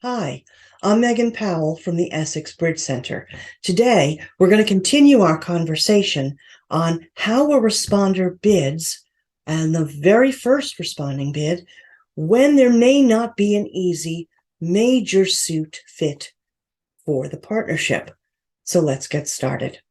Hi, I'm Megan Powell from the Essex Bridge Center. Today, we're going to continue our conversation on how a responder bids, and the very first responding bid, when there may not be an easy major suit fit for the partnership. So let's get started.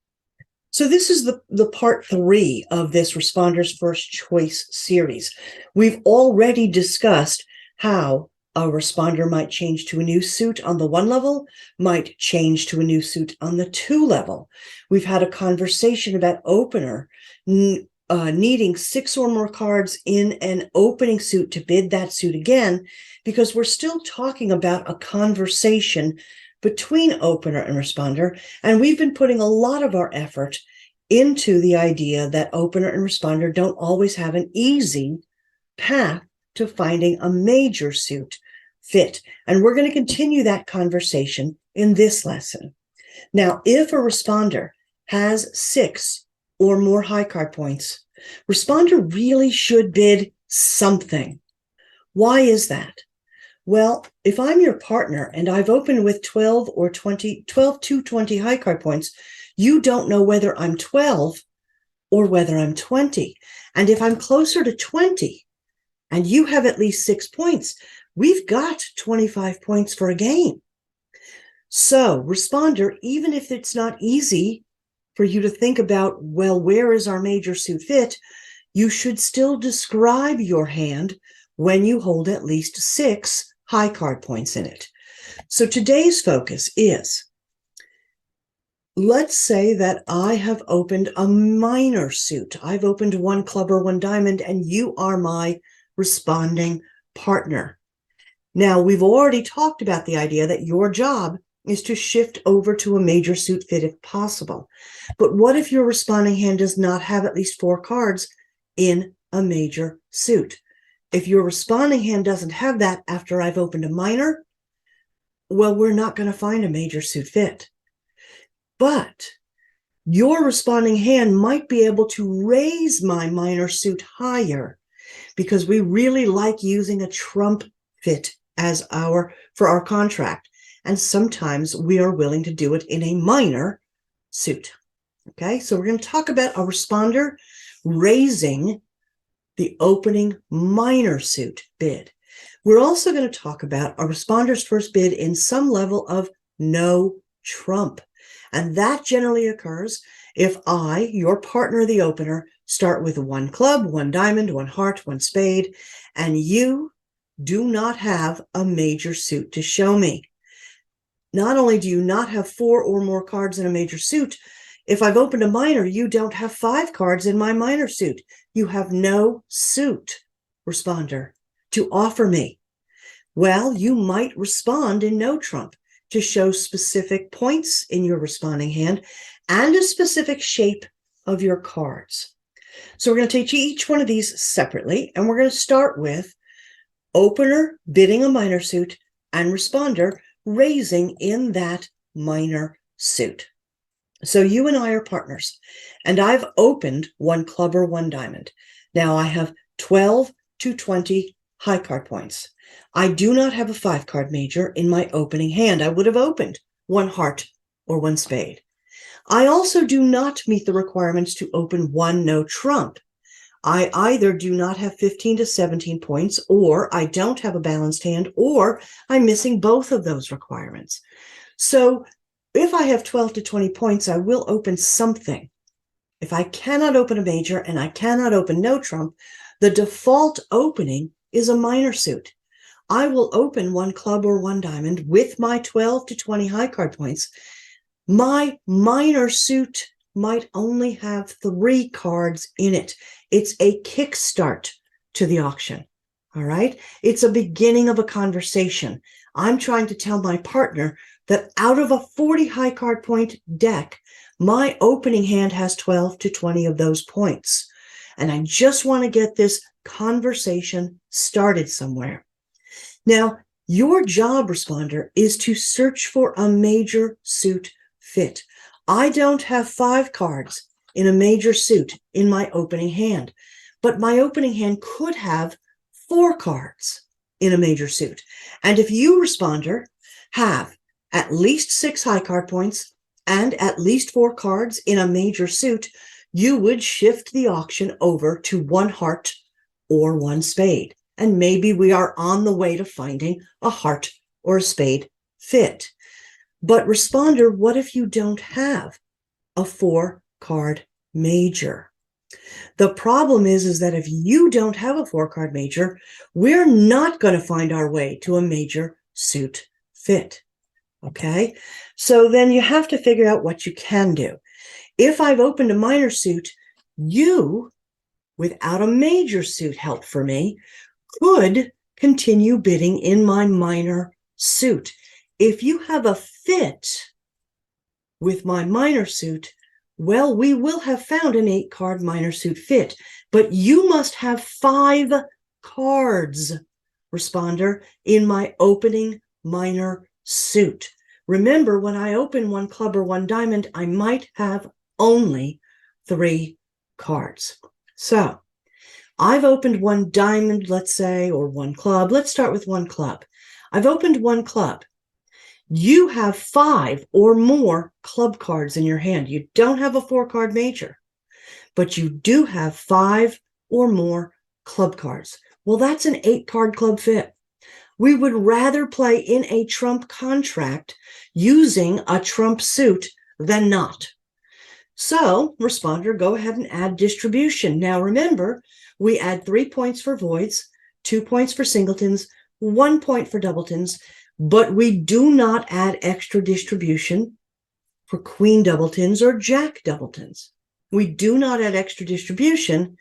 So this is the part 3 of this Responders First Choice series. We've already discussed how a responder might change to a new suit on the 1 level, might change to a new suit on the 2 level. We've had a conversation about opener needing 6 or more cards in an opening suit to bid that suit again, because we're still talking about a conversation between opener and responder, and we've been putting a lot of our effort into the idea that opener and responder don't always have an easy path to finding a major suit fit. And we're going to continue that conversation in this lesson. Now, if a responder has 6 or more high card points, responder really should bid something. Why is that? Well, if I'm your partner and I've opened with 12 to 20 high card points, you don't know whether I'm 12 or whether I'm 20. And if I'm closer to 20 and you have at least 6 points, we've got 25 points for a game. So, responder, even if it's not easy for you to think about, well, where is our major suit fit, you should still describe your hand when you hold at least 6 high card points in it. So today's focus is, let's say that I have opened a minor suit. I've opened 1 club or 1 diamond, and you are my responding partner. Now, we've already talked about the idea that your job is to shift over to a major suit fit if possible. But what if your responding hand does not have at least 4 cards in a major suit? If your responding hand doesn't have that after I've opened a minor, well, we're not going to find a major suit fit. But your responding hand might be able to raise my minor suit higher, because we really like using a trump fit as for our contract. And sometimes we are willing to do it in a minor suit. Okay, so we're going to talk about a responder raising the opening minor suit bid. We're also going to talk about a responder's first bid in some level of no trump. And that generally occurs if I, your partner, the opener, start with 1 club, 1 diamond, 1 heart, 1 spade, and you do not have a major suit to show me. Not only do you not have 4 or more cards in a major suit, if I've opened a minor, you don't have 5 cards in my minor suit. You have no suit, responder, to offer me. Well, you might respond in no trump to show specific points in your responding hand and a specific shape of your cards. So we're going to take each one of these separately, and we're going to start with opener bidding a minor suit and responder raising in that minor suit. So you and I are partners, and I've opened 1 club or 1 diamond. Now I have 12 to 20 high card points. I do not have a 5 card major in my opening hand. I would have opened 1 heart or 1 spade. I also do not meet the requirements to open 1 no trump. I either do not have 15 to 17 points, or I don't have a balanced hand, or I'm missing both of those requirements. So if I have 12 to 20 points, I will open something. If I cannot open a major and I cannot open no trump, the default opening is a minor suit. I will open 1 club or 1 diamond with my 12 to 20 high card points. My minor suit might only have 3 cards in it. It's a kickstart to the auction. All right? It's a beginning of a conversation. I'm trying to tell my partner that out of a 40 high card point deck, my opening hand has 12 to 20 of those points. And I just want to get this conversation started somewhere. Now, your job, responder, is to search for a major suit fit. I don't have 5 cards in a major suit in my opening hand, but my opening hand could have 4 cards in a major suit. And if you, responder, have at least 6 high card points and at least 4 cards in a major suit, you would shift the auction over to 1 heart or 1 spade. And maybe we are on the way to finding a heart or a spade fit. But responder, what if you don't have a 4-card major? The problem is that if you don't have a 4-card major, we're not going to find our way to a major suit fit. Okay? So then you have to figure out what you can do. If I've opened a minor suit, you, without a major suit help for me, could continue bidding in my minor suit. If you have a fit with my minor suit, well, we will have found an 8-card minor suit fit, but you must have 5 cards, responder, in my opening minor suit. Remember, when I open 1 club or 1 diamond, I might have only 3 cards. So I've opened 1 diamond, let's say, or 1 club. Let's start with 1 club. I've opened 1 club. You have 5 or more club cards in your hand. You don't have a 4-card major, but you do have 5 or more club cards. Well, that's an 8-card club fit. We would rather play in a trump contract using a trump suit than not. So, responder, go ahead and add distribution. Now, remember, we add 3 points for voids, 2 points for singletons, 1 point for doubletons, but we do not add extra distribution for queen doubletons or jack doubletons. We do not add extra distribution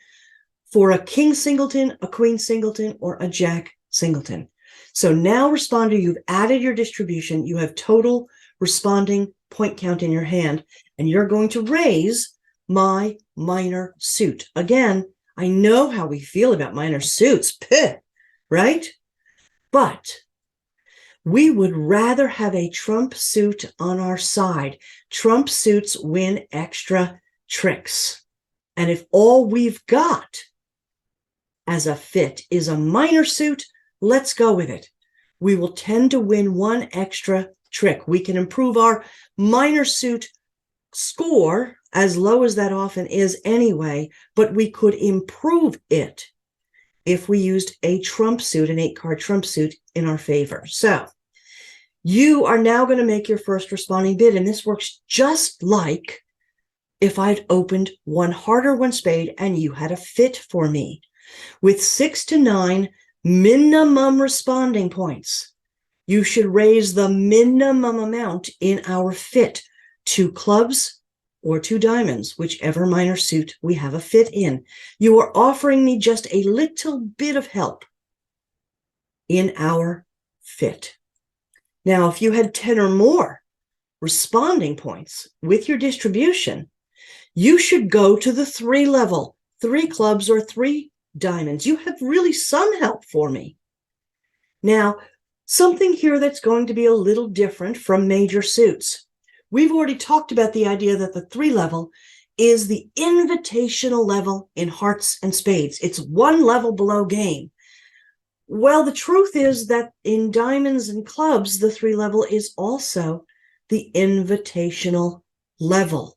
for a king singleton, a queen singleton, or a jack singleton. So now, responder, you've added your distribution. You have total responding point count in your hand, and you're going to raise my minor suit. Again, I know how we feel about minor suits, right? But we would rather have a trump suit on our side. Trump suits win extra tricks. And if all we've got as a fit is a minor suit, let's go with it. We will tend to win 1 extra trick. We can improve our minor suit score, as low as that often is anyway, but we could improve it if we used a trump suit, an 8-card trump suit in our favor. So you are now going to make your first responding bid, and this works just like if I'd opened 1 heart or 1 spade and you had a fit for me. With 6 to 9 minimum responding points, you should raise the minimum amount in our fit, 2 clubs or 2 diamonds, whichever minor suit we have a fit in. You are offering me just a little bit of help in our fit. Now, if you had 10 or more responding points with your distribution, you should go to the 3 level, 3 clubs or 3 diamonds. You have really some help for me. Now, something here that's going to be a little different from major suits. We've already talked about the idea that the 3 level is the invitational level in hearts and spades. It's 1 level below game. Well, the truth is that in diamonds and clubs, the 3 level is also the invitational level.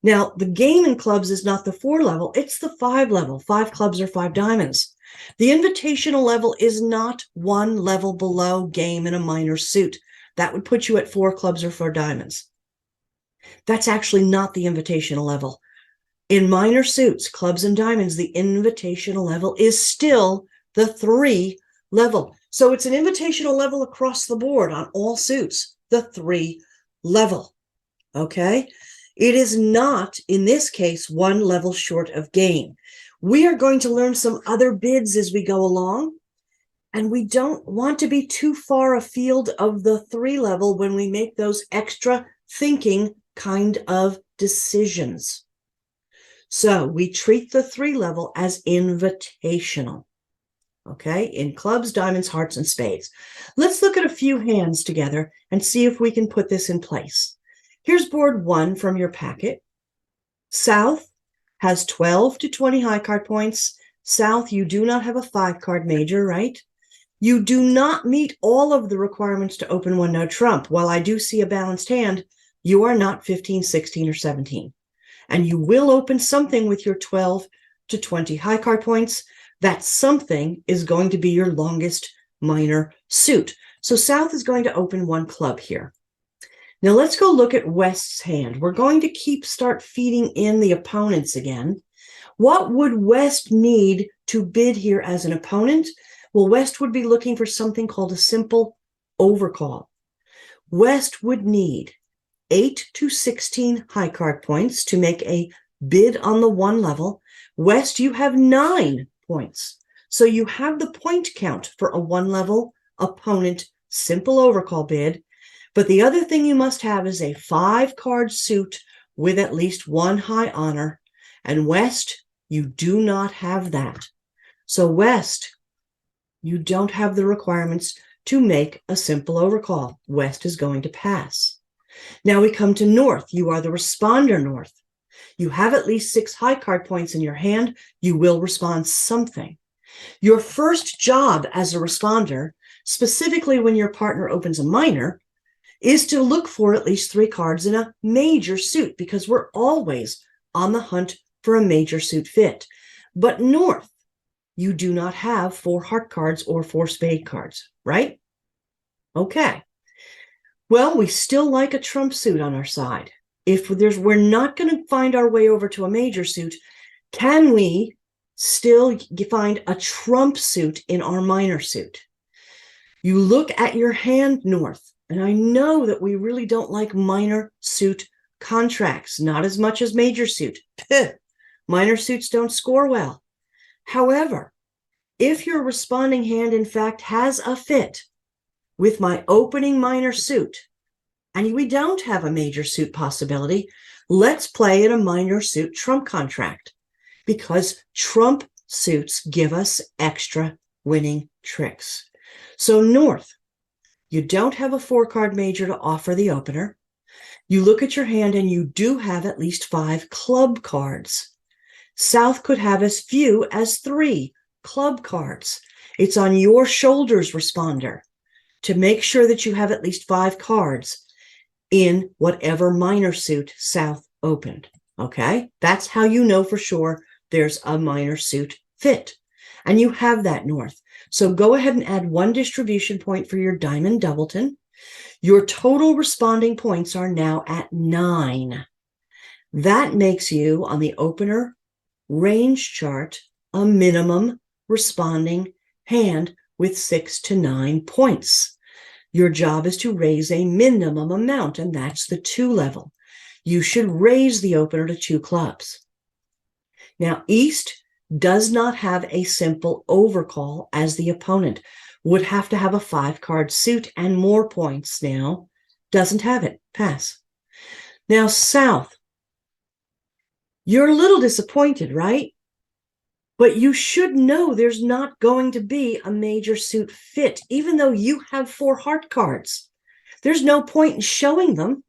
Now, the game in clubs is not the 4 level, it's the 5 level, 5 clubs or 5 diamonds. The invitational level is not 1 level below game in a minor suit. That would put you at 4 clubs or 4 diamonds. That's actually not the invitational level. In minor suits, clubs and diamonds, the invitational level is still the 3 level. So it's an invitational level across the board on all suits, the 3 level. Okay? It is not, in this case, 1 level short of game. We are going to learn some other bids as we go along, and we don't want to be too far afield of the 3 level when we make those extra thinking kind of decisions. So we treat the 3 level as invitational, okay, in clubs, diamonds, hearts, and spades. Let's look at a few hands together and see if we can put this in place. Here's board 1 from your packet. South has 12 to 20 high card points. South, you do not have a 5-card major, right? You do not meet all of the requirements to open one no trump. While I do see a balanced hand, you are not 15, 16, or 17. And you will open something with your 12 to 20 high card points. That something is going to be your longest minor suit. So South is going to open one club here. Now let's go look at West's hand. We're going to start feeding in the opponents again. What would West need to bid here as an opponent? Well, West would be looking for something called a simple overcall. West would need 8 to 16 high card points to make a bid on the one level. West, you have 9 points. So you have the point count for a one level opponent simple overcall bid. But the other thing you must have is a 5-card suit with at least 1 high honor. And West, you do not have that. So West, you don't have the requirements to make a simple overcall. West is going to pass. Now we come to North. You are the responder, North. You have at least 6 high card points in your hand. You will respond something. Your first job as a responder, specifically when your partner opens a minor, is to look for at least 3 cards in a major suit, because we're always on the hunt for a major suit fit. But North, you do not have 4 heart cards or 4 spade cards, right? Okay. Well, we still like a trump suit on our side. If we're not going to find our way over to a major suit, can we still find a trump suit in our minor suit? You look at your hand, North, and I know that we really don't like minor suit contracts, not as much as major suit. Minor suits don't score well. However, if your responding hand, in fact, has a fit with my opening minor suit, and we don't have a major suit possibility, let's play in a minor suit trump contract, because trump suits give us extra winning tricks. So North, you don't have a 4-card major to offer the opener. You look at your hand and you do have at least 5 club cards. South could have as few as 3 club cards. It's on your shoulders, responder, to make sure that you have at least 5 cards in whatever minor suit South opened. Okay? That's how you know for sure there's a minor suit fit. And you have that, North. So go ahead and add 1 distribution point for your diamond doubleton. Your total responding points are now at 9. That makes you, on the opener range chart, a minimum responding hand with 6 to 9 points. Your job is to raise a minimum amount, and that's the 2 level. You should raise the opener to 2 clubs. Now, East does not have a simple overcall as the opponent. Would have to have a 5-card suit and more points now. Doesn't have it. Pass. Now, South, you're a little disappointed, right? But you should know there's not going to be a major suit fit, even though you have 4 heart cards. There's no point in showing them.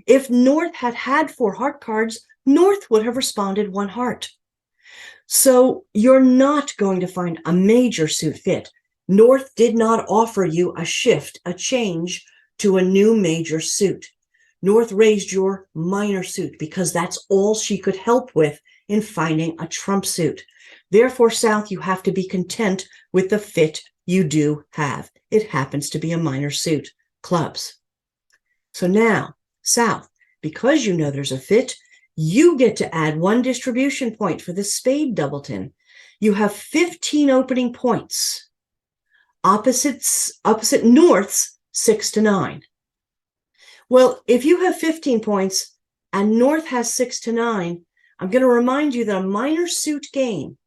If North had had 4 heart cards, North would have responded 1 heart. So you're not going to find a major suit fit. North did not offer you a shift, a change to a new major suit. North raised your minor suit because that's all she could help with in finding a trump suit. Therefore, South, you have to be content with the fit you do have. It happens to be a minor suit, clubs. So now, South, because you know there's a fit, you get to add 1 distribution point for the spade doubleton. You have 15 opening points. Opposite North's 6 to 9. Well, if you have 15 points and North has 6 to 9, I'm going to remind you that a minor suit game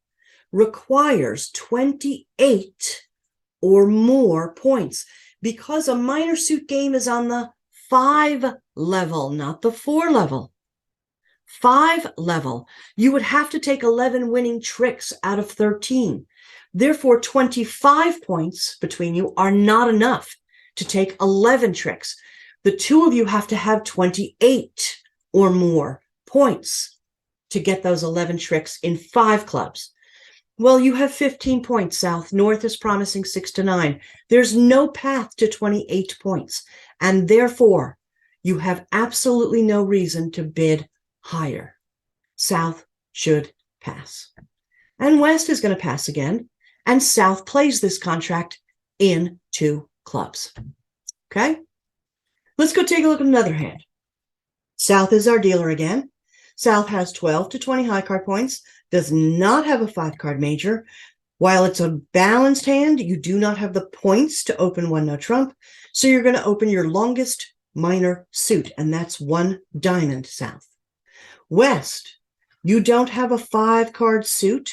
requires 28 or more points, because a minor suit game is on the 5 level, not the 4 level. 5 level. You would have to take 11 winning tricks out of 13. Therefore, 25 points between you are not enough to take 11 tricks. The 2 of you have to have 28 or more points to get those 11 tricks in 5 clubs. Well, you have 15 points, South. North is promising 6 to 9. There's no path to 28 points, and therefore you have absolutely no reason to bid higher. South should pass. And West is going to pass again, and South plays this contract in 2 clubs. Okay? Let's go take a look at another hand. South is our dealer again. South has 12 to 20 high card points, does not have a 5-card major. While it's a balanced hand, you do not have the points to open 1 no trump, so you're going to open your longest minor suit, and that's 1 diamond, South. West, you don't have a 5-card suit,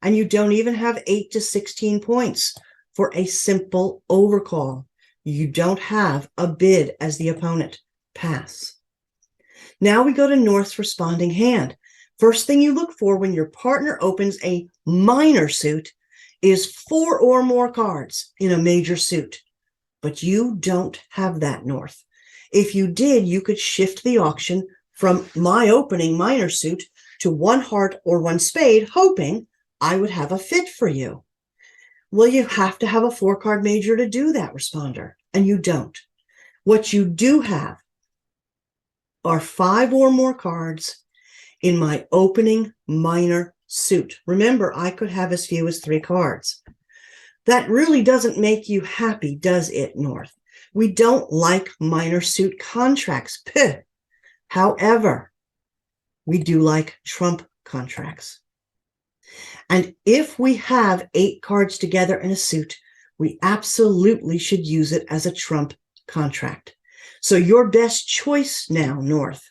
and you don't even have 8 to 16 points for a simple overcall. You don't have a bid as the opponent. Pass. Now we go to North's responding hand. First thing you look for when your partner opens a minor suit is 4 or more cards in a major suit. But you don't have that, North. If you did, you could shift the auction from my opening minor suit to 1 heart or 1 spade, hoping I would have a fit for you. Well, you have to have a 4-card major to do that, responder, and you don't. What you do have are 5 or more cards in my opening minor suit. Remember, I could have as few as 3 cards. That really doesn't make you happy, does it, North? We don't like minor suit contracts. Puh. However, we do like trump contracts. And if we have 8 cards together in a suit, we absolutely should use it as a trump contract. So your best choice now, North,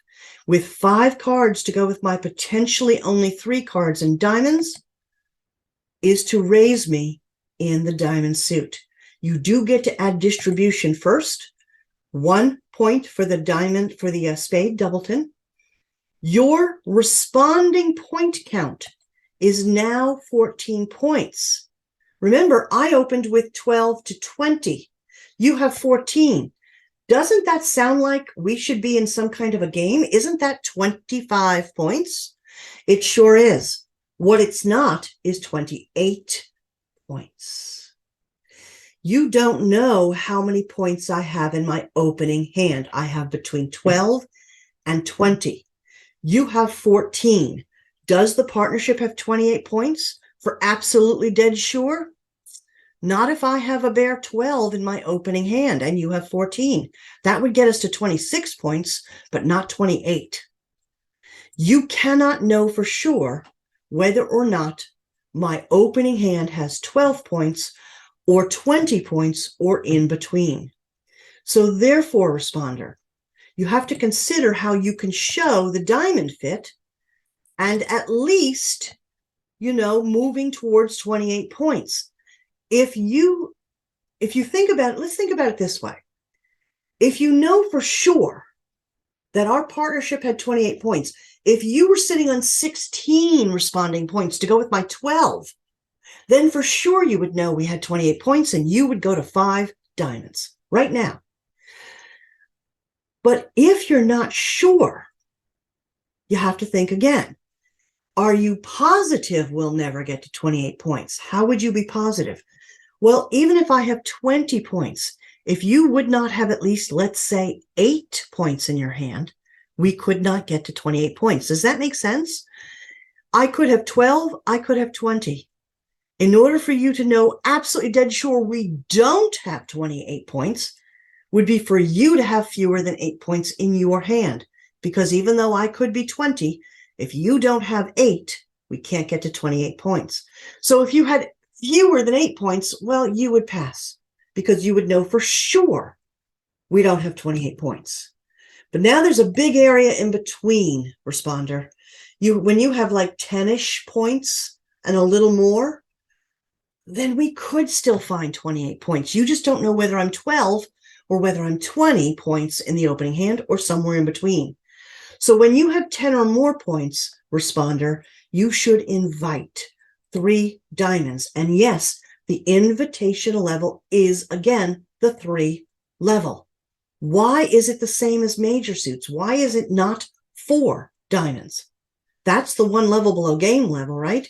with 5 cards to go with my potentially only 3 cards in diamonds, is to raise me in the diamond suit. You do get to add distribution first. 1 point for the diamond, for the spade doubleton. Your responding point count is now 14 points. Remember, I opened with 12 to 20. You have 14. Doesn't that sound like we should be in some kind of a game? Isn't that 25 points? It sure is. What it's not is 28 points. You don't know how many points I have in my opening hand. I have between 12 and 20. You have 14. Does the partnership have 28 points for absolutely dead sure? Not if I have a bare 12 in my opening hand and you have 14. That would get us to 26 points, but not 28. You cannot know for sure whether or not my opening hand has 12 points or 20 points or in between. So therefore, responder, you have to consider how you can show the diamond fit and at least, moving towards 28 points. If you think about it, let's think about it this way. If you know for sure that our partnership had 28 points, if you were sitting on 16 responding points to go with my 12, then for sure you would know we had 28 points and you would go to 5 diamonds right now. But if you're not sure, you have to think again. Are you positive we'll never get to 28 points? How would you be positive? Well, even if I have 20 points, if you would not have at least, let's say, 8 points in your hand, we could not get to 28 points. Does that make sense? I could have 12, I could have 20. In order for you to know absolutely dead sure we don't have 28 points, would be for you to have fewer than 8 points in your hand. Because even though I could be 20, if you don't have 8, we can't get to 28 points. So if you had fewer than 8 points, well, you would pass because you would know for sure we don't have 28 points. But now there's a big area in between, responder. When you have like 10-ish points and a little more, then we could still find 28 points. You just don't know whether I'm 12 or whether I'm 20 points in the opening hand or somewhere in between. So when you have 10 or more points, responder, you should invite 3 diamonds. And yes, the invitation level is, again, the 3 level. Why is it the same as major suits? Why is it not 4 diamonds? That's the 1 level below game level, right?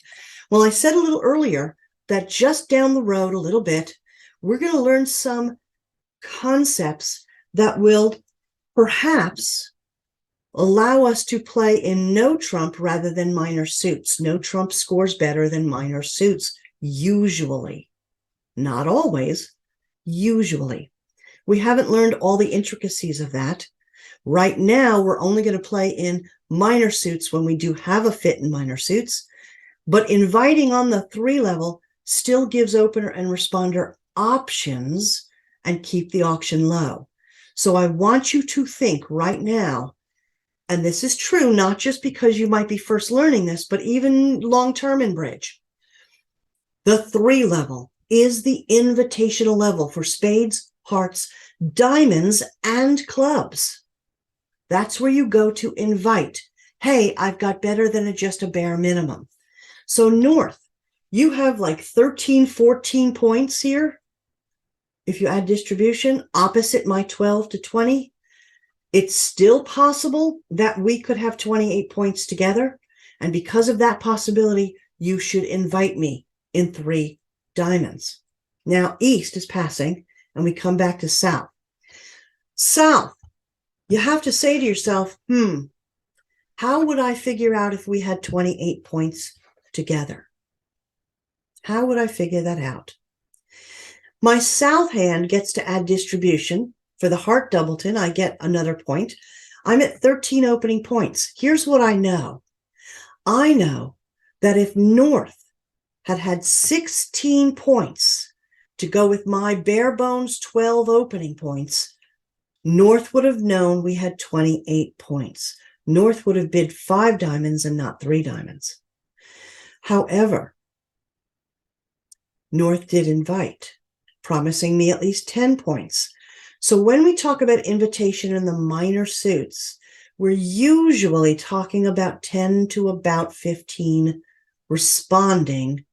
Well, I said a little earlier that just down the road a little bit, we're going to learn some concepts that will perhaps allow us to play in no trump rather than minor suits. No trump scores better than minor suits, usually. Not always, usually. We haven't learned all the intricacies of that. Right now, we're only going to play in minor suits when we do have a fit in minor suits, but inviting on the 3 level still gives opener and responder options and keep the auction low. So I want you to think right now, and this is true not just because you might be first learning this, but even long-term in bridge. The 3 level is the invitational level for spades, hearts, diamonds, and clubs. That's where you go to invite. Hey, I've got better than just a bare minimum. So North, you have like 13, 14 points here. If you add distribution, opposite my 12 to 20, it's still possible that we could have 28 points together. And because of that possibility, you should invite me in 3 diamonds. Now, East is passing, and we come back to South. South, you have to say to yourself, how would I figure out if we had 28 points together? How would I figure that out? My South hand gets to add distribution. For the heart doubleton, I get another point. I'm at 13 opening points. Here's what I know. I know that if North had had 16 points to go with my bare bones 12 opening points, North would have known we had 28 points. North would have bid 5 diamonds and not 3 diamonds. However, North did invite, promising me at least 10 points. So when we talk about invitation in the minor suits, we're usually talking about 10 to about 15 responding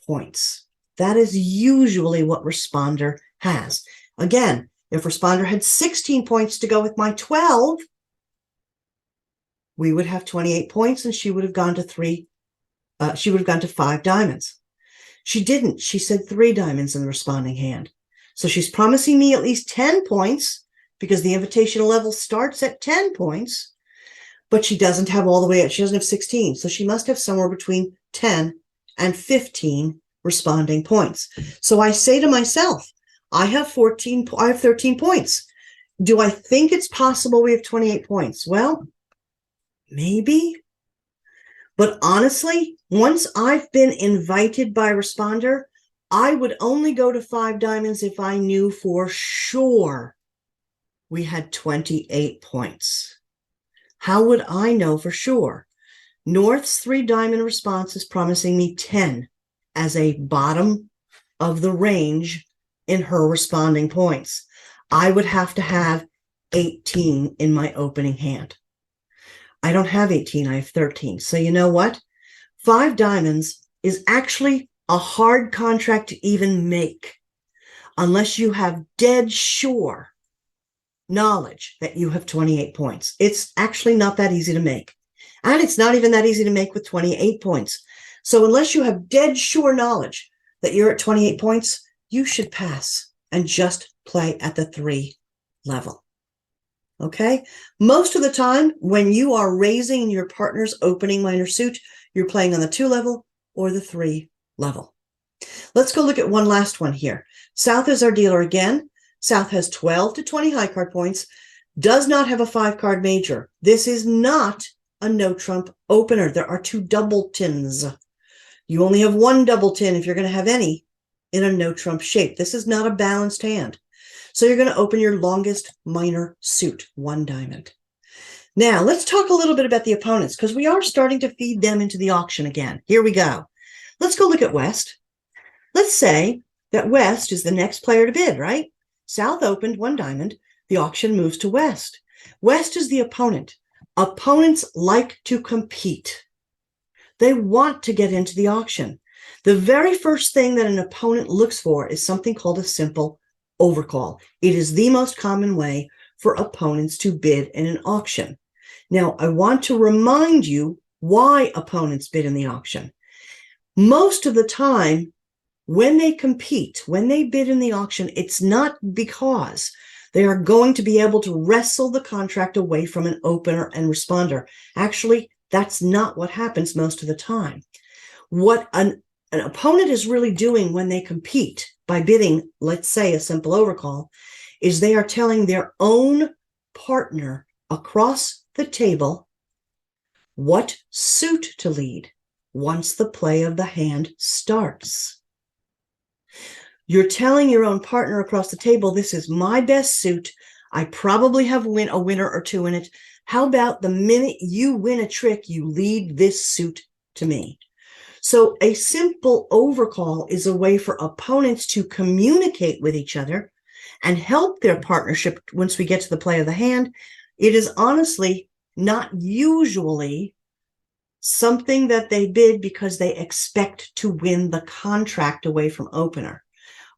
points. That is usually what responder has. Again, if responder had 16 points to go with my 12, we would have 28 points and she would have gone to 5 diamonds. She didn't. She said 3 diamonds in the responding hand. So she's promising me at least 10 points because the invitational level starts at 10 points, but she doesn't have all the way up. She doesn't have 16. So she must have somewhere between 10 and 15 responding points. So I say to myself, I have 13 points. Do I think it's possible we have 28 points? Well, maybe. But honestly, once I've been invited by responder, I would only go to 5 diamonds if I knew for sure we had 28 points. How would I know for sure? North's 3 diamond response is promising me 10 as a bottom of the range in her responding points. I would have to have 18 in my opening hand. I don't have 18, I have 13. So you know what? 5 diamonds is actually a hard contract to even make unless you have dead sure knowledge that you have 28 points. It's actually not that easy to make. And it's not even that easy to make with 28 points. So unless you have dead sure knowledge that you're at 28 points, you should pass and just play at the 3 level. Okay? Most of the time, when you are raising your partner's opening minor suit, you're playing on the 2 level or the 3 level. Let's go look at one last one here. South is our dealer again. South has 12 to 20 high card points, does not have a 5-card major. This is not a no trump opener. There are 2 doubletons. You only have 1 doubleton if you're going to have any in a no trump shape. This is not a balanced hand. So you're going to open your longest minor suit, 1 diamond. Now, let's talk a little bit about the opponents because we are starting to feed them into the auction again. Here we go. Let's go look at West. Let's say that West is the next player to bid, right? South opened 1 diamond. The auction moves to West. West is the opponent. Opponents like to compete. They want to get into the auction. The very first thing that an opponent looks for is something called a simple overcall. It is the most common way for opponents to bid in an auction. Now, I want to remind you why opponents bid in the auction. Most of the time, when they compete, when they bid in the auction, it's not because they are going to be able to wrestle the contract away from an opener and responder. Actually, that's not what happens most of the time. What an opponent is really doing when they compete by bidding, let's say, a simple overcall, is they are telling their own partner across the table what suit to lead once the play of the hand starts. You're telling your own partner across the table, this is my best suit. I probably have a winner or two in it. How about the minute you win a trick, you lead this suit to me? So a simple overcall is a way for opponents to communicate with each other and help their partnership once we get to the play of the hand. It is honestly not usually something that they bid because they expect to win the contract away from opener.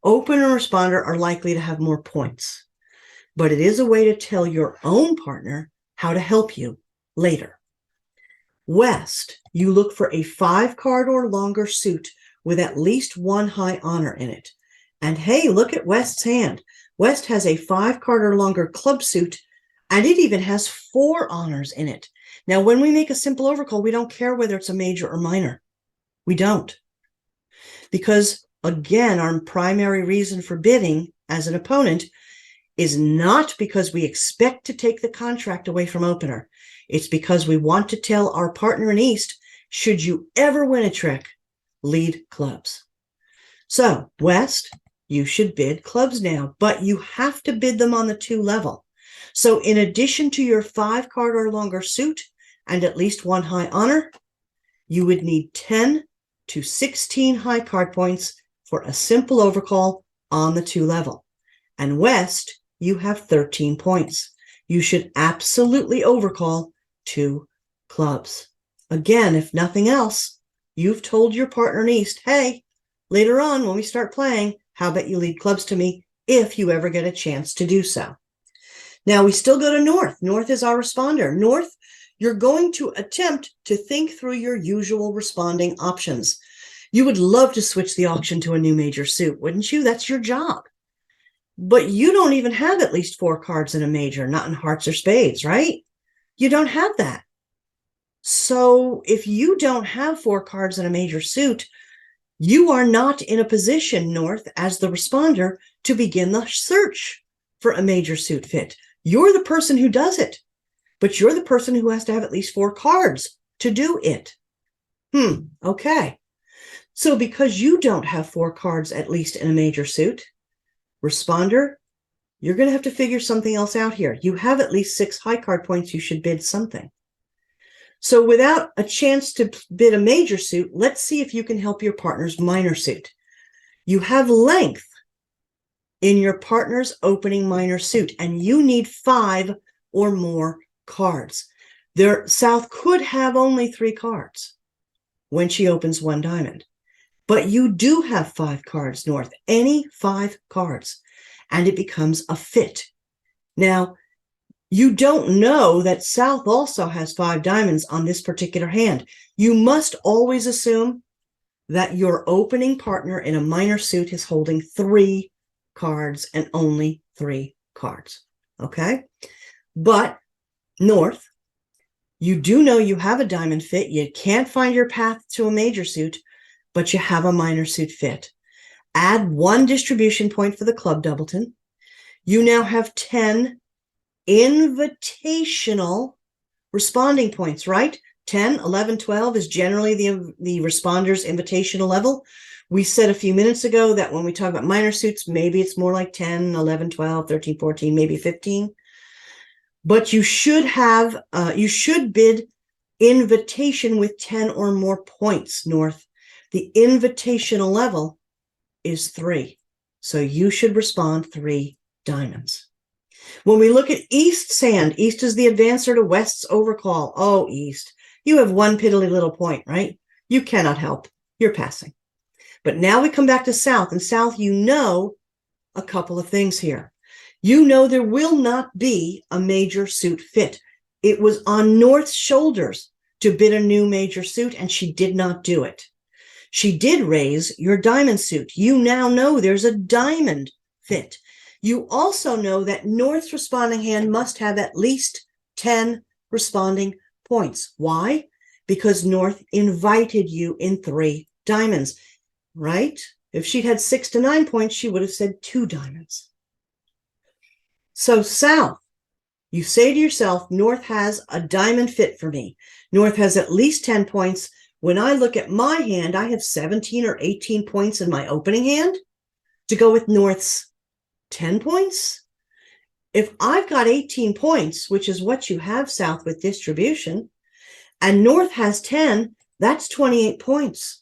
Opener and responder are likely to have more points, but it is a way to tell your own partner how to help you later. West, you look for a 5-card or longer suit with at least one high honor in it. And hey, look at West's hand. West has a 5-card or longer club suit, and it even has 4 honors in it. Now, when we make a simple overcall, we don't care whether it's a major or minor. We don't. Because, again, our primary reason for bidding as an opponent is not because we expect to take the contract away from opener. It's because we want to tell our partner in East, should you ever win a trick, lead clubs. So, West, you should bid clubs now, but you have to bid them on the 2 level. So in addition to your 5-card or longer suit and at least 1 high honor, you would need 10 to 16 high card points for a simple overcall on the 2 level. And West, you have 13 points. You should absolutely overcall 2 clubs. Again, if nothing else, you've told your partner in East, hey, later on when we start playing, how about you lead clubs to me if you ever get a chance to do so. Now we still go to North. North is our responder. North, you're going to attempt to think through your usual responding options. You would love to switch the auction to a new major suit, wouldn't you? That's your job. But you don't even have at least 4 cards in a major, not in hearts or spades, right? You don't have that. So if you don't have 4 cards in a major suit, you are not in a position, North, as the responder, to begin the search for a major suit fit. You're the person who does it, but you're the person who has to have at least 4 cards to do it. Okay. So because you don't have 4 cards, at least in a major suit, responder, you're going to have to figure something else out here. You have at least 6 high card points. You should bid something. So without a chance to bid a major suit, let's see if you can help your partner's minor suit. You have length in your partner's opening minor suit, and you need 5 or more cards. South could have only 3 cards when she opens 1 diamond, but you do have 5 cards, North, any 5 cards, and it becomes a fit. Now, you don't know that South also has 5 diamonds on this particular hand. You must always assume that your opening partner in a minor suit is holding 3 cards and only 3 cards, okay? But North, you do know you have a diamond fit. You can't find your path to a major suit, but you have a minor suit fit. Add 1 distribution point for the club doubleton. You now have 10 invitational responding points, right? 10, 11, 12 is generally the responder's invitational level. We said a few minutes ago that when we talk about minor suits, maybe it's more like 10, 11, 12, 13, 14, maybe 15. But you should bid invitation with 10 or more points, North. The invitational level is 3. So you should respond 3 diamonds. When we look at East's hand, East is the advancer to West's overcall. Oh, East, you have 1 piddly little point, right? You cannot help. You're passing. But now we come back to South, and South, you know a couple of things here. You know there will not be a major suit fit. It was on North's shoulders to bid a new major suit, and she did not do it. She did raise your diamond suit. You now know there's a diamond fit. You also know that North's responding hand must have at least 10 responding points. Why? Because North invited you in 3 diamonds, right? If she'd had 6 to 9 points, she would have said 2 diamonds. So South, you say to yourself, North has a diamond fit for me. North has at least 10 points. When I look at my hand, I have 17 or 18 points in my opening hand to go with North's 10 points. If I've got 18 points, which is what you have, South, with distribution, and North has 10, that's 28 points.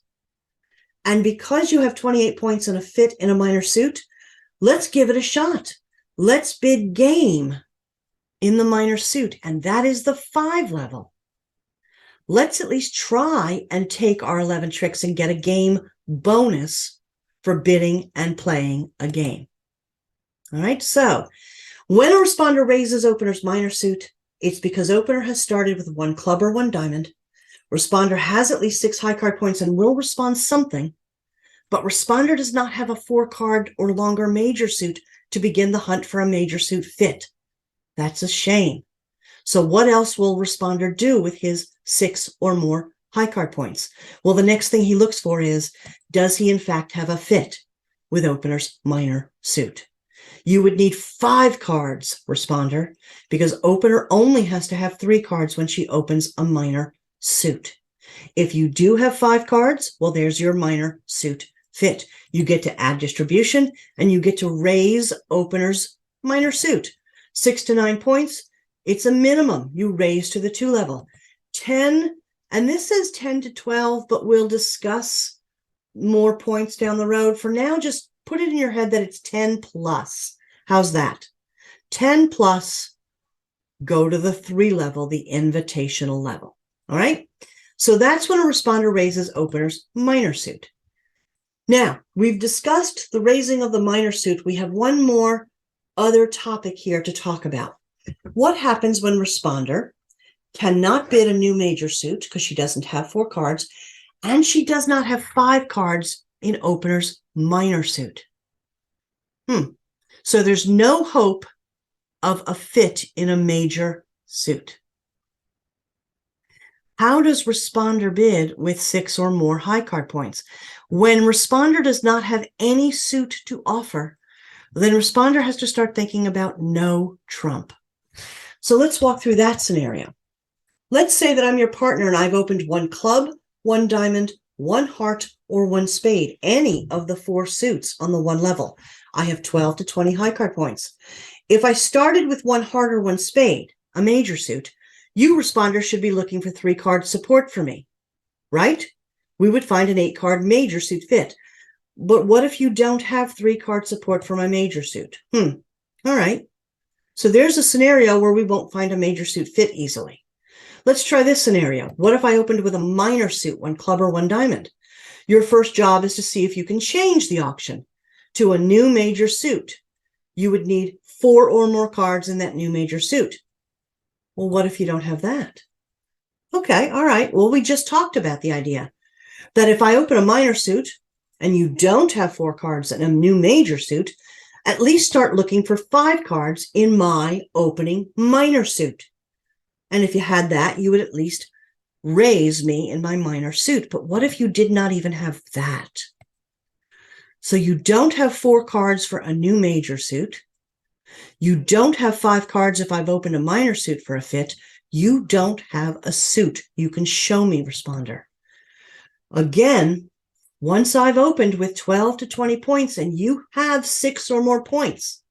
And because you have 28 points in a fit in a minor suit, let's give it a shot. Let's bid game in the minor suit, and that is the 5 level. Let's at least try and take our 11 tricks and get a game bonus for bidding and playing a game. All right, so when a responder raises opener's minor suit, it's because opener has started with 1 club or 1 diamond. Responder has at least 6 high card points and will respond something, but responder does not have a 4-card or longer major suit to begin the hunt for a major suit fit. That's a shame. So what else will responder do with his 6 or more high card points? Well, the next thing he looks for is, does he in fact have a fit with opener's minor suit? You would need 5 cards, responder, because opener only has to have 3 cards when she opens a minor suit. If you do have 5 cards, well, there's your minor suit fit. You get to add distribution, and you get to raise opener's minor suit. 6 to 9 points, it's a minimum. You raise to the 2 level. 10, and this says 10 to 12, but we'll discuss more points down the road. For now, just put it in your head that it's 10 plus. How's that? 10 plus, go to the 3 level, the invitational level. All right? So that's when a responder raises opener's minor suit. Now, we've discussed the raising of the minor suit. We have one more other topic here to talk about. What happens when responder cannot bid a new major suit because she doesn't have 4 cards, and she does not have 5 cards in opener's minor suit? So there's no hope of a fit in a major suit. How does responder bid with 6 or more high card points? When responder does not have any suit to offer, then responder has to start thinking about no trump. So let's walk through that scenario. Let's say that I'm your partner and I've opened 1 club, 1 diamond, 1 heart, or 1 spade, any of the 4 suits on the 1 level. I have 12 to 20 high card points. If I started with 1 heart or 1 spade, a major suit, you, responder, should be looking for 3-card support for me, right? We would find an 8-card major suit fit. But what if you don't have 3-card support for my major suit? All right. So there's a scenario where we won't find a major suit fit easily. Let's try this scenario. What if I opened with a minor suit, 1 club or 1 diamond? Your first job is to see if you can change the auction to a new major suit. You would need 4 or more cards in that new major suit. Well, what if you don't have that? Okay, all right. Well, we just talked about the idea that if I open a minor suit and you don't have 4 cards in a new major suit, at least start looking for 5 cards in my opening minor suit. And if you had that, you would at least raise me in my minor suit. But what if you did not even have that? So you don't have 4 cards for a new major suit. You don't have 5 cards if I've opened a minor suit for a fit. You don't have a suit you can show me, responder. Again, once I've opened with 12 to 20 points and you have 6 or more points,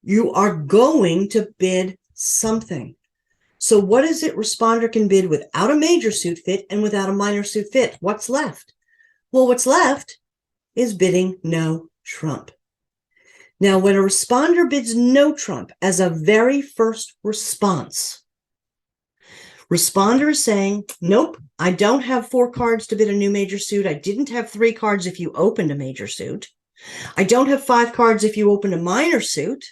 you are going to bid something. So what is it responder can bid without a major suit fit and without a minor suit fit? What's left? Well, what's left is bidding no trump. Now, when a responder bids no trump as a very first response, responder is saying, nope, I don't have 4 cards to bid a new major suit. I didn't have 3 cards if you opened a major suit. I don't have 5 cards if you opened a minor suit.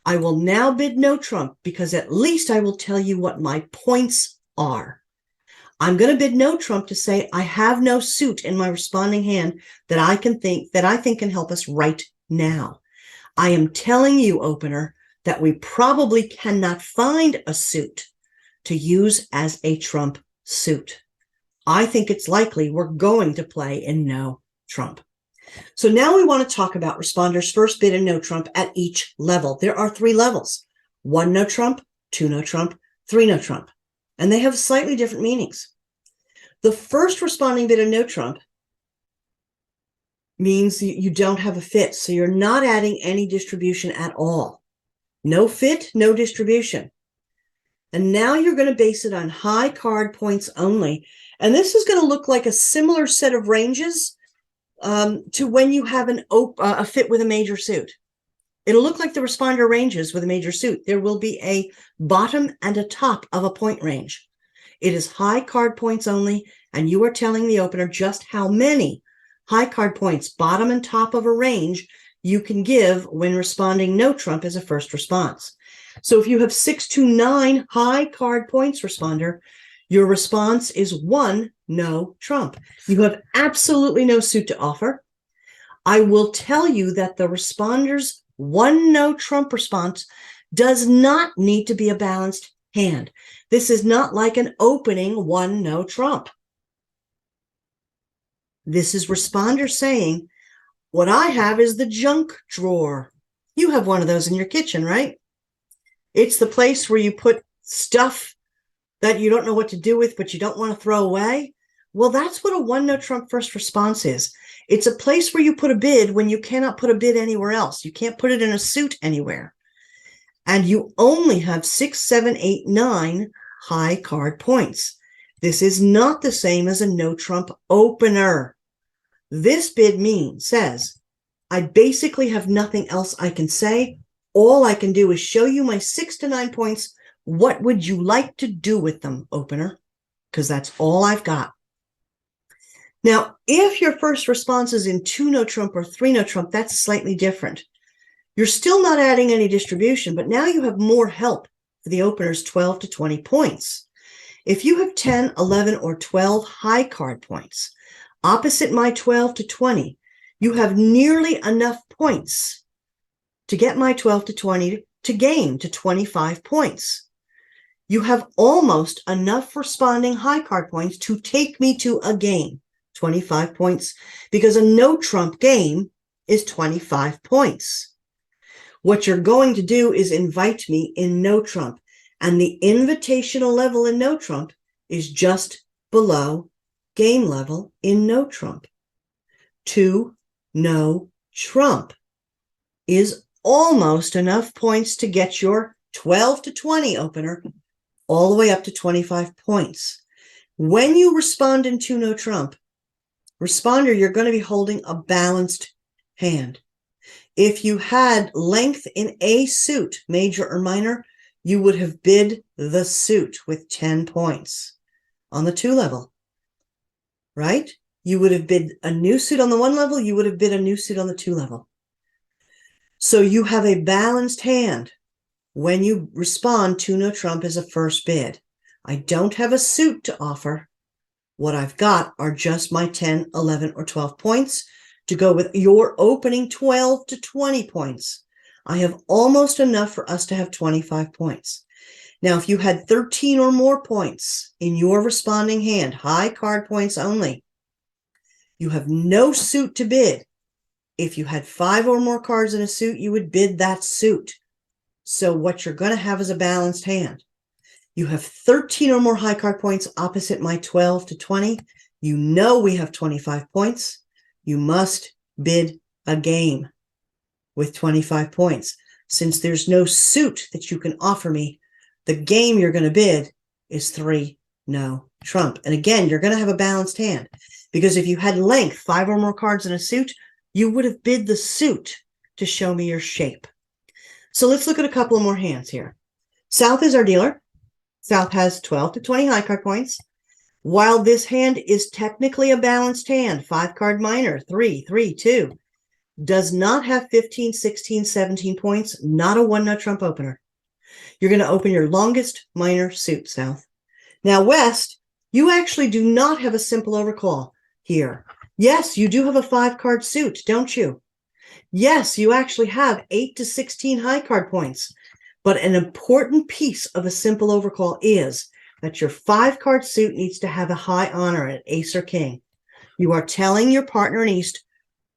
I will now bid no trump because at least I will tell you what my points are. I'm going to bid no trump to say I have no suit in my responding hand that I think can help us right now. I am telling you, opener, that we probably cannot find a suit to use as a trump suit. I think it's likely we're going to play in no trump. So now we want to talk about responders' first bid and no trump at each level. There are 3 levels: 1 no trump, 2 no trump, 3 no trump, and they have slightly different meanings. The first responding bid of no trump means you don't have a fit, so you're not adding any distribution at all. No fit, no distribution. And now you're going to base it on high card points only. And this is going to look like a similar set of ranges to when you have a fit with a major suit. It'll look like the responder ranges with a major suit. There will be a bottom and a top of a point range. It is high card points only, and you are telling the opener just how many high card points, bottom and top of a range, you can give when responding no trump as a first response. So if you have 6 to 9 high card points, responder, your response is 1 no trump. You have absolutely no suit to offer. I will tell you that the responder's 1 no trump response does not need to be a balanced hand. This is not like an opening 1 no trump. This is responder saying, what I have is the junk drawer. You have one of those in your kitchen, right? It's the place where you put stuff that you don't know what to do with, but you don't want to throw away. Well, that's what a 1 no trump first response is. It's a place where you put a bid when you cannot put a bid anywhere else. You can't put it in a suit anywhere. And you only have 6, 7, 8, 9 high card points. This is not the same as a no trump opener. This bid says, I basically have nothing else I can say. All I can do is show you my 6 to 9 points. What would you like to do with them, opener? Because that's all I've got. Now, if your first response is in 2 no trump or 3 no trump, that's slightly different. You're still not adding any distribution, but now you have more help for the opener's 12 to 20 points. If you have 10, 11, or 12 high card points, opposite my 12 to 20, you have nearly enough points to get my 12 to 20 to game to 25 points. You have almost enough responding high card points to take me to a game, 25 points, because a no trump game is 25 points. What you're going to do is invite me in no trump, and the invitational level in no trump is just below game level in no trump. 2 no trump is almost enough points to get your 12 to 20 opener all the way up to 25 points. When you respond in 2 no trump, responder, you're going to be holding a balanced hand. If you had length in a suit, major or minor, you would have bid the suit with 10 points on the 2 level, right? You would have bid a new suit on the 1 level, you would have bid a new suit on the 2 level. So you have a balanced hand when you respond 2 no trump as a first bid. I don't have a suit to offer. What I've got are just my 10, 11, or 12 points to go with your opening 12 to 20 points. I have almost enough for us to have 25 points. Now, if you had 13 or more points in your responding hand, high card points only, you have no suit to bid. If you had 5 or more cards in a suit, you would bid that suit. So what you're going to have is a balanced hand. You have 13 or more high card points opposite my 12 to 20. You know we have 25 points. You must bid a game with 25 points. Since there's no suit that you can offer me, the game you're going to bid is 3 no trump. And again, you're going to have a balanced hand, because if you had length, 5 or more cards in a suit, you would have bid the suit to show me your shape. So let's look at a couple of more hands here. South is our dealer. South has 12 to 20 high card points. While this hand is technically a balanced hand, 5 card minor, 3, 3, 2, does not have 15, 16, 17 points, not a 1 no trump opener. You're going to open your longest minor suit, South. Now, West You actually do not have a simple overcall here. Yes, you do have a 5-card suit, don't you? Yes, you actually have 8 to 16 high card points. But an important piece of a simple overcall is that your 5-card suit needs to have a high honor at ace or king. You are telling your partner in East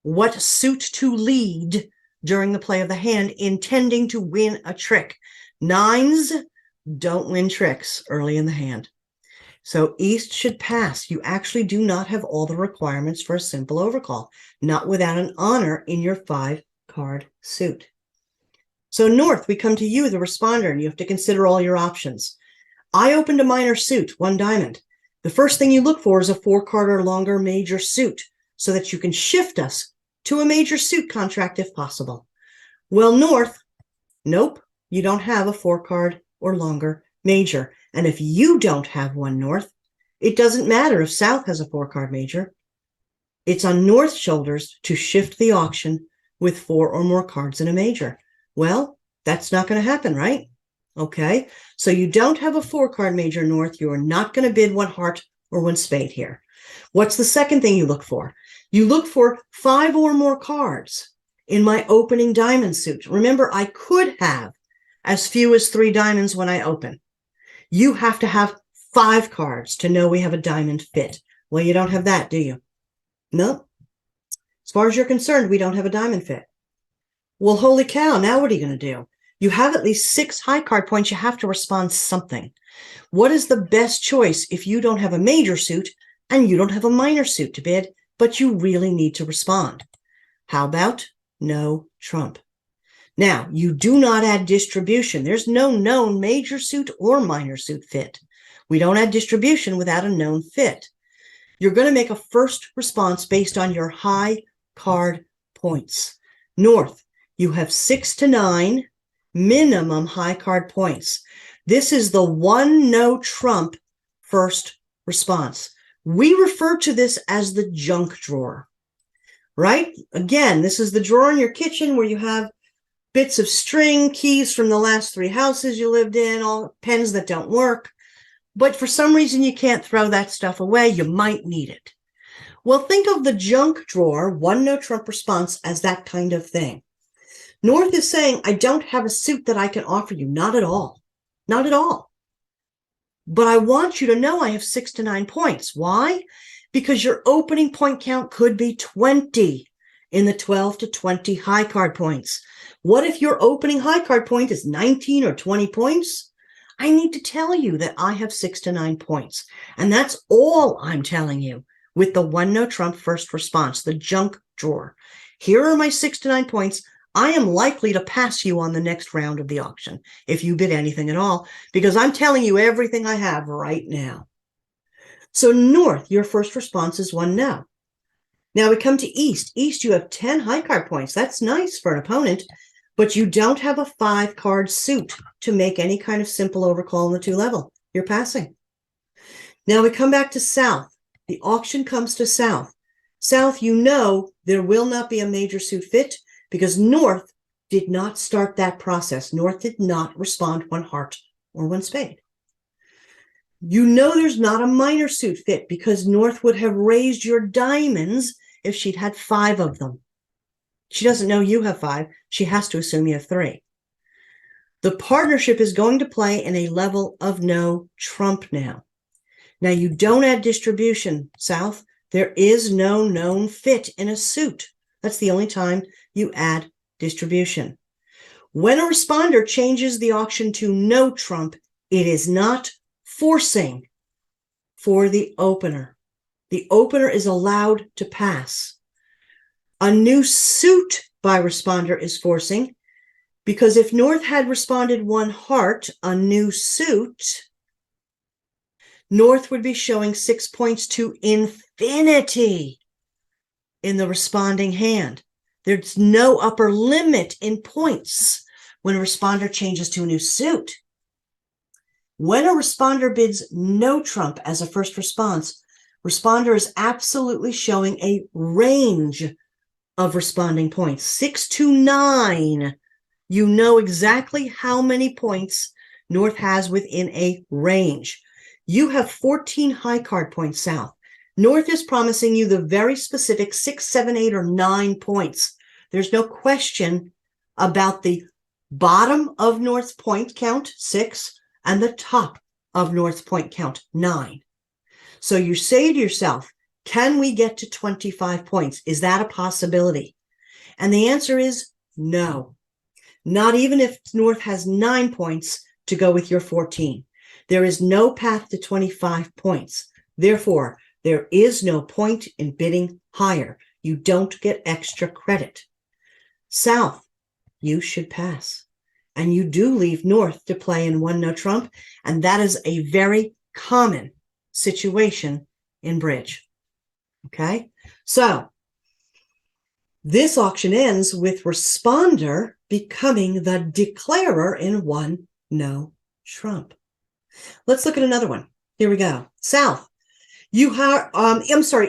what suit to lead during the play of the hand, intending to win a trick. 9s don't win tricks early in the hand. So East should pass. You actually do not have all the requirements for a simple overcall, not without an honor in your 5-card suit. So North, we come to you, the responder, and you have to consider all your options. I opened a minor suit, 1 diamond. The first thing you look for is a 4-card or longer major suit so that you can shift us to a major suit contract if possible. Well, North, nope, you don't have a 4-card or longer major. And if you don't have one, North, it doesn't matter if South has a 4-card major. It's on North's shoulders to shift the auction with 4 or more cards in a major. Well, that's not going to happen, right? Okay, so you don't have a 4-card major, North. You are not going to bid 1 heart or 1 spade here. What's the second thing you look for? You look for 5 or more cards in my opening diamond suit. Remember, I could have as few as 3 diamonds when I open. You have to have 5 cards to know we have a diamond fit. Well, you don't have that, do you? No. As far as you're concerned, we don't have a diamond fit. Well, holy cow, now what are you going to do? You have at least 6 high card points. You have to respond something. What is the best choice if you don't have a major suit and you don't have a minor suit to bid, but you really need to respond? How about no trump? Now, you do not add distribution. There's no known major suit or minor suit fit. We don't add distribution without a known fit. You're going to make a first response based on your high card points. North, you have 6 to 9 minimum high card points. This is the 1 no trump first response. We refer to this as the junk drawer, right? Again, this is the drawer in your kitchen where you have bits of string, keys from the last 3 houses you lived in, all pens that don't work. But for some reason, you can't throw that stuff away. You might need it. Well, think of the junk drawer, 1 no trump response, as that kind of thing. North is saying, I don't have a suit that I can offer you. Not at all. Not at all. But I want you to know I have 6 to 9 points. Why? Because your opening point count could be 20 in the 12 to 20 high card points. What if your opening high card point is 19 or 20 points? I need to tell you that I have 6 to 9 points. And that's all I'm telling you with the 1 no trump first response, the junk drawer. Here are my 6 to 9 points. I am likely to pass you on the next round of the auction if you bid anything at all, because I'm telling you everything I have right now. So North, your first response is 1 no. Now we come to East. East, you have 10 high card points. That's nice for an opponent, but you don't have a 5-card suit to make any kind of simple overcall in the 2 level. You're passing. Now we come back to South. The auction comes to South. South, you know there will not be a major suit fit because North did not start that process. North did not respond 1 heart or 1 spade. You know there's not a minor suit fit because North would have raised your diamonds if she'd had 5 of them. She doesn't know you have 5. She has to assume you have 3. The partnership is going to play in a level of no trump now. Now, you don't add distribution, South. There is no known fit in a suit. That's the only time you add distribution. When a responder changes the auction to no trump, it is not forcing for the opener. The opener is allowed to pass. A new suit by responder is forcing because if North had responded 1 heart, a new suit, North would be showing 6 points to infinity in the responding hand. There's no upper limit in points when a responder changes to a new suit. When a responder bids no trump as a first response, responder is absolutely showing a range of responding points. 6 to 9. You know exactly how many points North has within a range. You have 14 high card points, South. North is promising you the very specific 6, 7, 8, or 9 points. There's no question about the bottom of North's point count, 6, and the top of North's point count, 9. So you say to yourself, can we get to 25 points? Is that a possibility? And the answer is no. Not even if North has 9 points to go with your 14. There is no path to 25 points. Therefore, there is no point in bidding higher. You don't get extra credit. South, you should pass. And you do leave North to play in one no trump. And that is a very common situation in bridge. Okay? So, this auction ends with responder becoming the declarer in one no trump. Let's look at another one. Here we go. South. You have,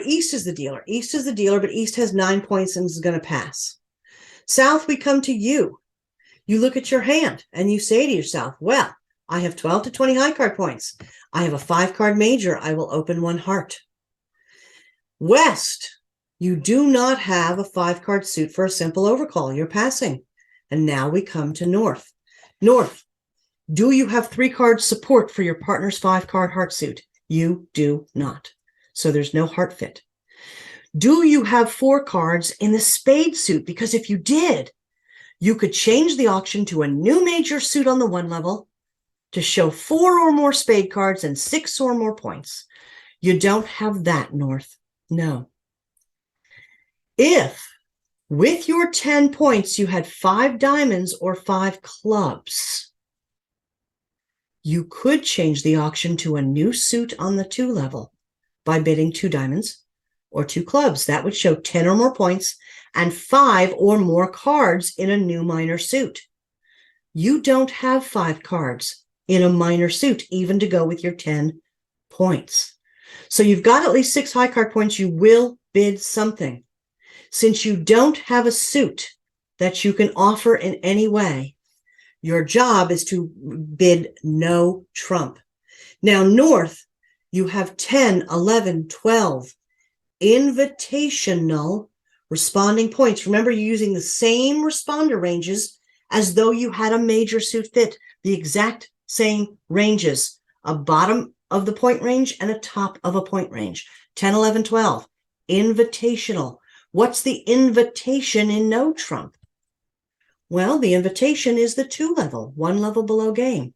East is the dealer. East is the dealer, but East has 9 points and is going to pass. South, we come to you. You look at your hand and you say to yourself, well, I have 12 to 20 high card points. I have a 5-card major. I will open one heart. West, you do not have a 5-card suit for a simple overcall. You're passing. And now we come to North. North, do you have 3-card support for your partner's 5-card heart suit? You do not. So there's no heart fit. Do you have 4 cards in the spade suit? Because if you did, you could change the auction to a new major suit on the 1 level to show 4 or more spade cards and 6 or more points. You don't have that, North. No. If with your 10 points you had 5 diamonds or 5 clubs, you could change the auction to a new suit on the 2 level by bidding 2 diamonds or 2 clubs. That would show 10 or more points and 5 or more cards in a new minor suit. You don't have 5 cards in a minor suit, even to go with your 10 points. So you've got at least 6 high card points. You will bid something. Since you don't have a suit that you can offer in any way, your job is to bid no trump. Now, North, you have 10, 11, 12 invitational responding points. Remember, you're using the same responder ranges as though you had a major suit fit, the exact same ranges, a bottom of the point range and a top of a point range. 10, 11, 12, invitational. What's the invitation in no trump? Well, the invitation is the 2 level, 1 level below game.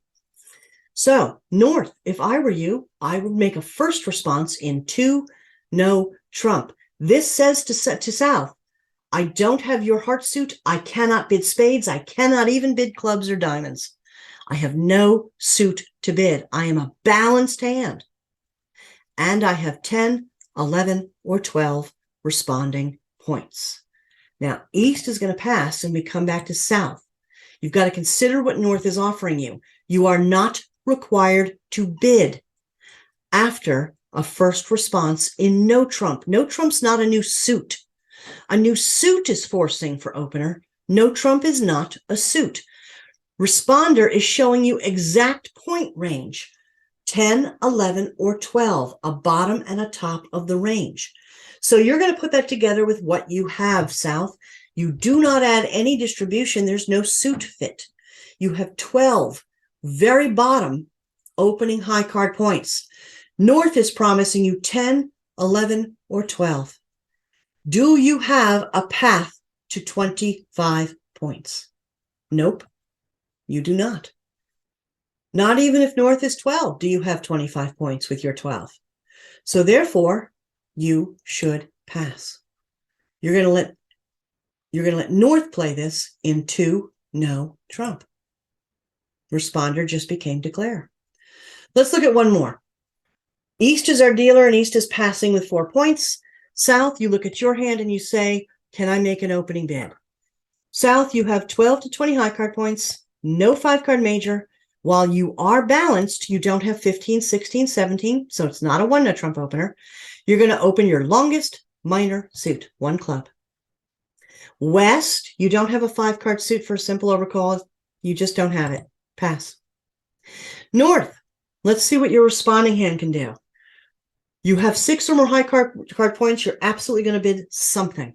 So, North, if I were you, I would make a first response in 2 no trump. This says to South, I don't have your heart suit. I cannot bid spades. I cannot even bid clubs or diamonds. I have no suit to bid. I am a balanced hand. And I have 10, 11, or 12 responding points. Now, East is going to pass and we come back to South. You've got to consider what North is offering you. You are not required to bid after a first response in no trump. No trump's not a new suit. A new suit is forcing for opener. No trump is not a suit. Responder is showing you exact point range, 10, 11, or 12, a bottom and a top of the range. So you're going to put that together with what you have, South. You do not add any distribution. There's no suit fit. You have 12 very bottom opening high card points. North is promising you 10, 11, or 12. Do you have a path to 25 points? Nope, you do not. Not even if North is 12, do you have 25 points with your 12. So therefore, you should pass. You're going to let North play this in 2 no trump. Responder just became declare. Let's look at one more. East is our dealer and East is passing with 4 points. South, you look at your hand and you say, can I make an opening bid? South, you have 12 to 20 high card points, no 5-card major. While you are balanced, you don't have 15, 16, 17, so it's not a 1 no trump opener. You're going to open your longest minor suit, 1 club. West, you don't have a 5-card suit for a simple overcall. You just don't have it. Pass. North, Let's see what your responding hand can do. You have 6 or more high card points. You're absolutely going to bid something.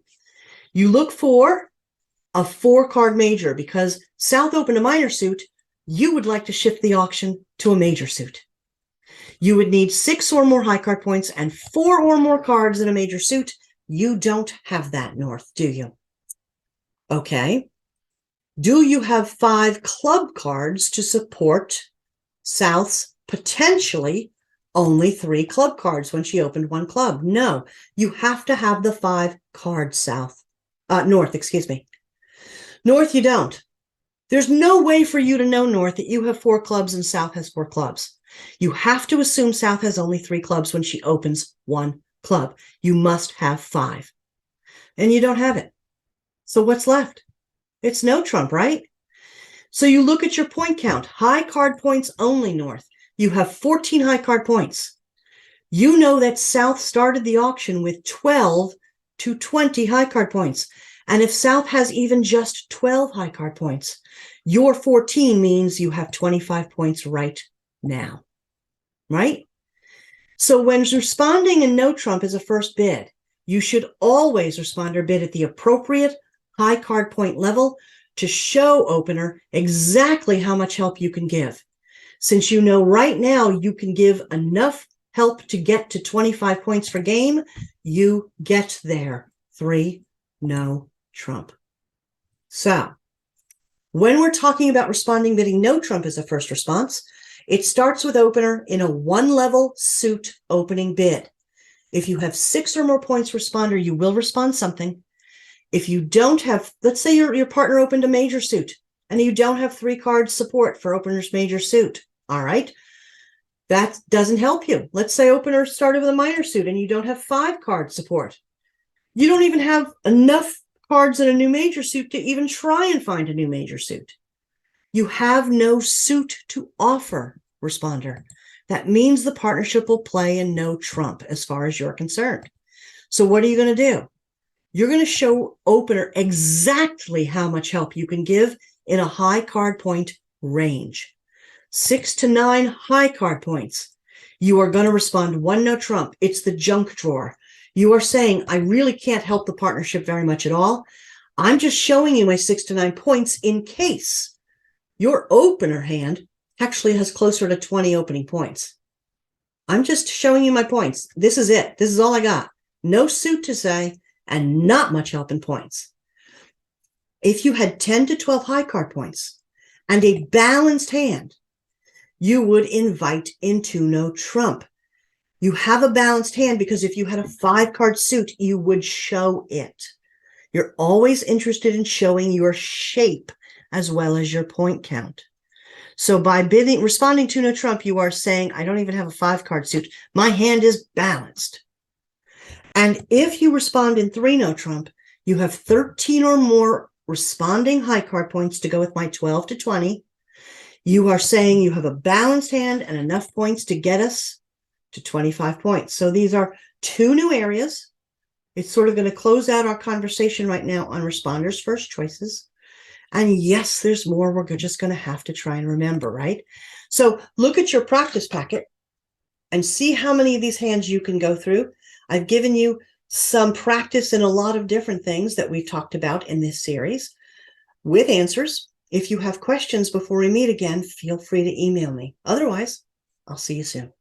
You look for a 4-card major because South opened a minor suit. You would like to shift the auction to a major suit. You would need 6 or more high card points and 4 or more cards in a major suit. You don't have that, North, do you? Okay. Do you have 5 club cards to support South's potentially only 3 club cards when she opened 1 club? No, you have to have the 5 cards, North, excuse me. North, you don't. There's no way for you to know, North, that you have 4 clubs and South has 4 clubs. You have to assume South has only 3 clubs when she opens 1 club. You must have 5. And you don't have it. So what's left? It's no trump, right? So you look at your point count. High card points only, North. You have 14 high card points. You know that South started the auction with 12 to 20 high card points. And if South has even just 12 high card points, your 14 means you have 25 points right now, right? So when responding in no trump is a first bid, you should always respond or bid at the appropriate high card point level to show opener exactly how much help you can give. Since you know right now you can give enough help to get to 25 points for game, you get there. 3, no trump. So when we're talking about responding bidding no trump as a first response, it starts with opener in a 1-level suit opening bid. If you have 6 or more points responder, you will respond something. If you don't have, let's say your partner opened a major suit and you don't have 3 cards support for opener's major suit. All right. That doesn't help you. Let's say opener started with a minor suit and you don't have 5 card support. You don't even have enough cards in a new major suit to even try and find a new major suit. You have no suit to offer, responder. That means the partnership will play in no trump as far as you're concerned. So what are you going to do? You're going to show opener exactly how much help you can give in a high card point range. 6 to 9 high card points. You are going to respond 1 no trump. It's the junk drawer. You are saying, I really can't help the partnership very much at all. I'm just showing you my 6 to 9 points in case your opener hand actually has closer to 20 opening points. I'm just showing you my points. This is it. This is all I got. No suit to say and not much help in points. If you had 10 to 12 high card points and a balanced hand, you would invite into no trump. You have a balanced hand because if you had a 5-card suit, you would show it. You're always interested in showing your shape as well as your point count. So by responding to no trump, you are saying, I don't even have a 5-card suit. My hand is balanced. And if you respond in 3 no trump, you have 13 or more responding high card points to go with my 12 to 20. You are saying you have a balanced hand and enough points to get us to 25 points. So these are 2 new areas. It's sort of going to close out our conversation right now on responders' first choices. And yes, there's more we're just going to have to try and remember, right? So look at your practice packet and see how many of these hands you can go through. I've given you some practice in a lot of different things that we've talked about in this series with answers. If you have questions before we meet again, feel free to email me. Otherwise, I'll see you soon.